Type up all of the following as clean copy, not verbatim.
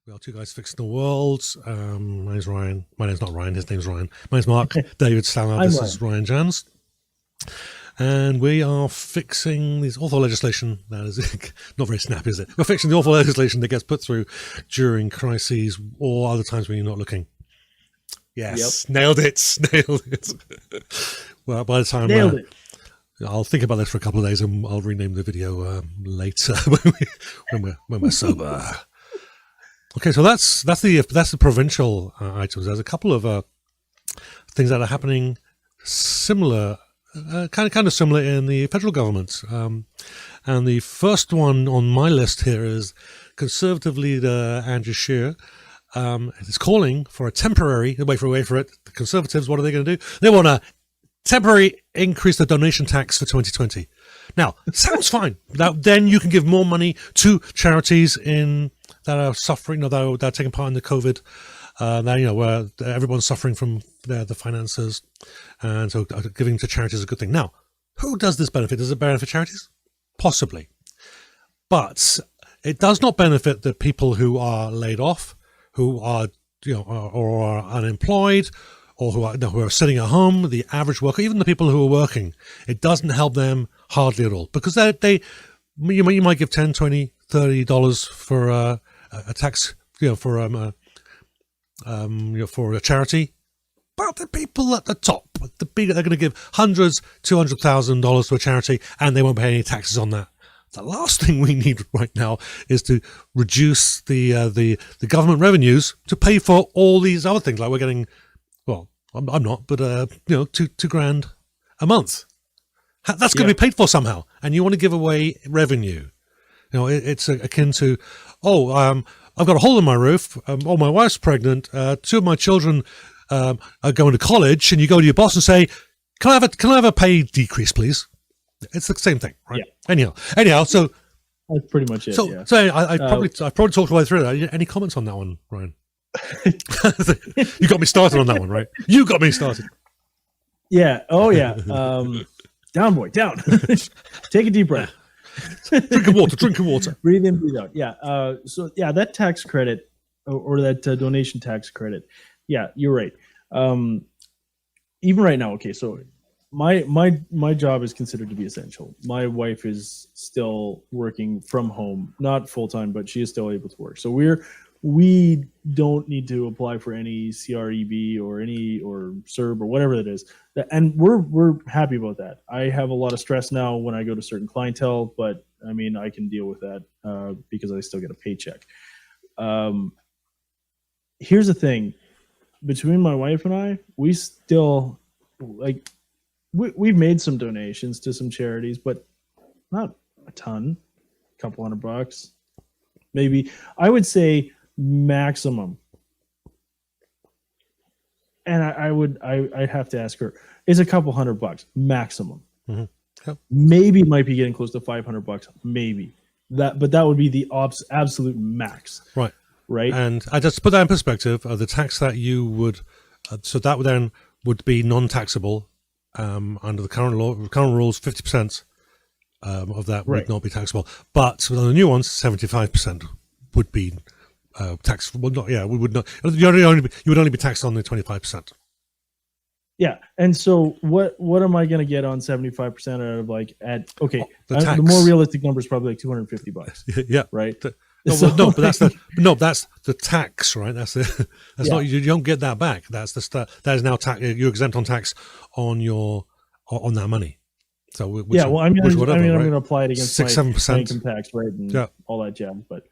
We are two guys fixing the world. My name's Ryan. My name's not Ryan. His name's Ryan. My name's Mark David Stallard. This is Ryan Janz. And we are fixing this awful legislation that is not very snappy, is it? We're fixing the awful legislation that gets put through during crises or other times when you're not looking. Yes, yep. Nailed it. Nailed it. Well, by the time I'll think about this for a couple of days, and I'll rename the video later when we're sober. Okay, so that's the provincial items. There's a couple of things that are happening similar, kind of similar in the federal government. And the first one on my list here is Conservative leader Andrew Scheer is calling for a temporary, wait for it. The Conservatives, what are they going to do? They want to temporary increase the donation tax for 2020. Now, it sounds fine. Now, then you can give more money to charities that are suffering, that are taking part in the COVID, where everyone's suffering from the finances, and so giving to charities is a good thing. Now, who does this benefit? Does it benefit charities? Possibly, but it does not benefit the people who are laid off, who are or are unemployed, or who are sitting at home, the average worker, even the people who are working. It doesn't help them hardly at all, because you might give $10, $20, $30 for a tax, for a charity, but the people at the top, they're going to give hundreds, $200,000 to a charity, and they won't pay any taxes on that. The last thing we need right now is to reduce the government revenues to pay for all these other things. Like we're getting, well, I'm not, but $2,000 a month. That's going to be paid for somehow, and you want to give away revenue. It's akin to, I've got a hole in my roof. My wife's pregnant. Two of my children are going to college, and you go to your boss and say, "Can I have a pay decrease, please?" It's the same thing, right? Yeah. Anyhow, so that's pretty much it. So I probably talked way through that. Any comments on that one, Ryan? You got me started on that one, right? You got me started. Yeah. Oh yeah. Down, boy, down. Take a deep breath. Drink water. Breathe in, breathe out. Yeah. That tax credit or that donation tax credit. Yeah, you're right. Even right now, okay. So my job is considered to be essential. My wife is still working from home, not full time, but she is still able to work. So we don't need to apply for any CREB or CERB or whatever it is. And we're happy about that. I have a lot of stress now when I go to certain clientele, but I mean, I can deal with that because I still get a paycheck. Here's the thing. Between my wife and I, we still, we've made some donations to some charities, but not a ton, a couple $100, maybe. I would say maximum, and I'd have to ask her, is a couple $100 maximum. Mm-hmm. Yep. Maybe might be getting close to $500, maybe but that would be the absolute max, right. And I just put that in perspective. The tax that you would so that would be non-taxable under the current rules. 50% of that would not be taxable, but with the new ones, 75% would be tax. Well, not we would not. You would only be taxed on the 25%. Yeah, and so what am I going to get on 75% out of the more realistic number is probably like $250. Yeah, right. But that's the tax, right? That's not, you don't get that back. That's that is now tax. You're exempt on tax on that money. So I'm going to apply it against 6-7% income tax, right, and all that jazz, but.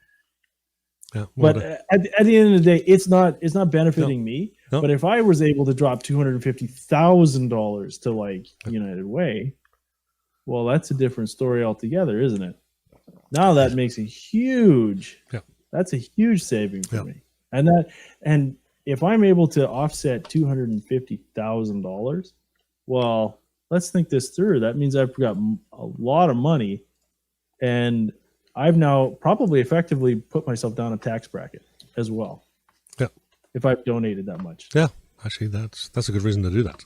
Yeah, but at the end of the day, it's not benefiting me. No. But if I was able to drop $250,000 to United Way, well, that's a different story altogether, isn't it? Now that makes a huge. Yeah. That's a huge saving for me, and if I'm able to offset $250,000, well, let's think this through. That means I've got a lot of money, and I've now probably effectively put myself down a tax bracket as well. Yeah. If I've donated that much. Yeah. Actually, that's a good reason to do that.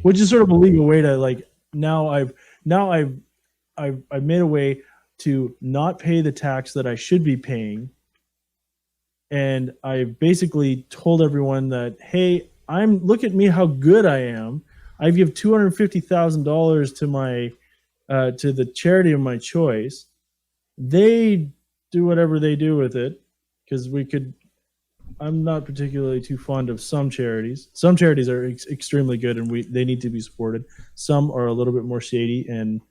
Which is sort of a legal way to now I've made a way to not pay the tax that I should be paying. And I basically told everyone that, hey, look at me how good I am. I give $250,000 to my to the charity of my choice. They do whatever they do with it, because I'm not particularly too fond of some charities. Some charities are extremely good, and they need to be supported. Some are a little bit more shady and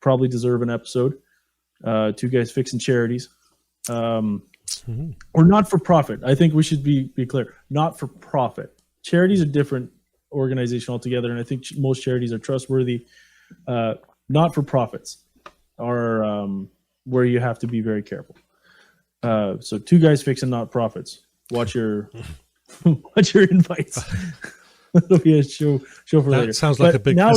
probably deserve an episode. Two Guys Fixing Charities. Or not for profit. I think we should be clear. Not for profit. Charities are different organization altogether, and I think most charities are trustworthy. Not for profits are where you have to be very careful. So Two Guys Fixing Not Profits. Watch your invites. It'll be a show for later. That sounds like a big one.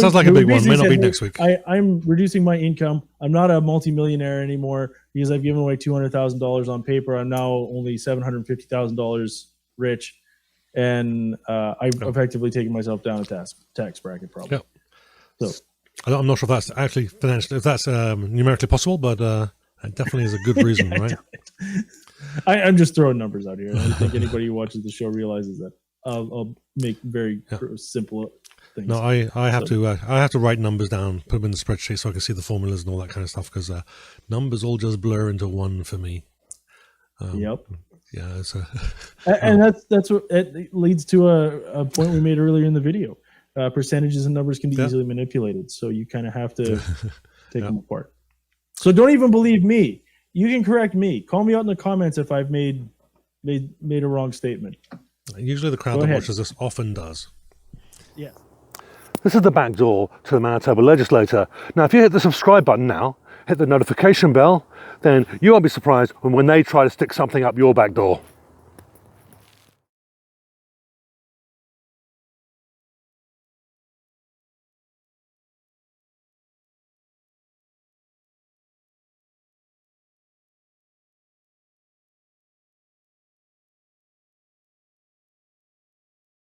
May not be next week. I'm reducing my income. I'm not a multimillionaire anymore because I've given away $200,000 on paper. I'm now only $750,000 rich, and I've effectively taken myself down a tax bracket problem. Yeah. So I'm not sure if that's actually financially, if that's numerically possible, but it definitely is a good reason, right? I'm just throwing numbers out here. I don't think anybody who watches the show realizes that. I'll make very simple things. No, I have to write numbers down, put them in the spreadsheet so I can see the formulas and all that kind of stuff, because numbers all just blur into one for me. Yep. Yeah, it's and that's what it leads to a point we made earlier in the video. Percentages and numbers can be easily manipulated, so you kind of have to take them apart. So don't even believe me. You can correct me. Call me out in the comments if I've made a wrong statement. Usually the crowd that watches this often does. Yeah. This is the back door to the Manitoba legislature. Now, if you hit the subscribe button now, hit the notification bell, then you won't be surprised when they try to stick something up your back door.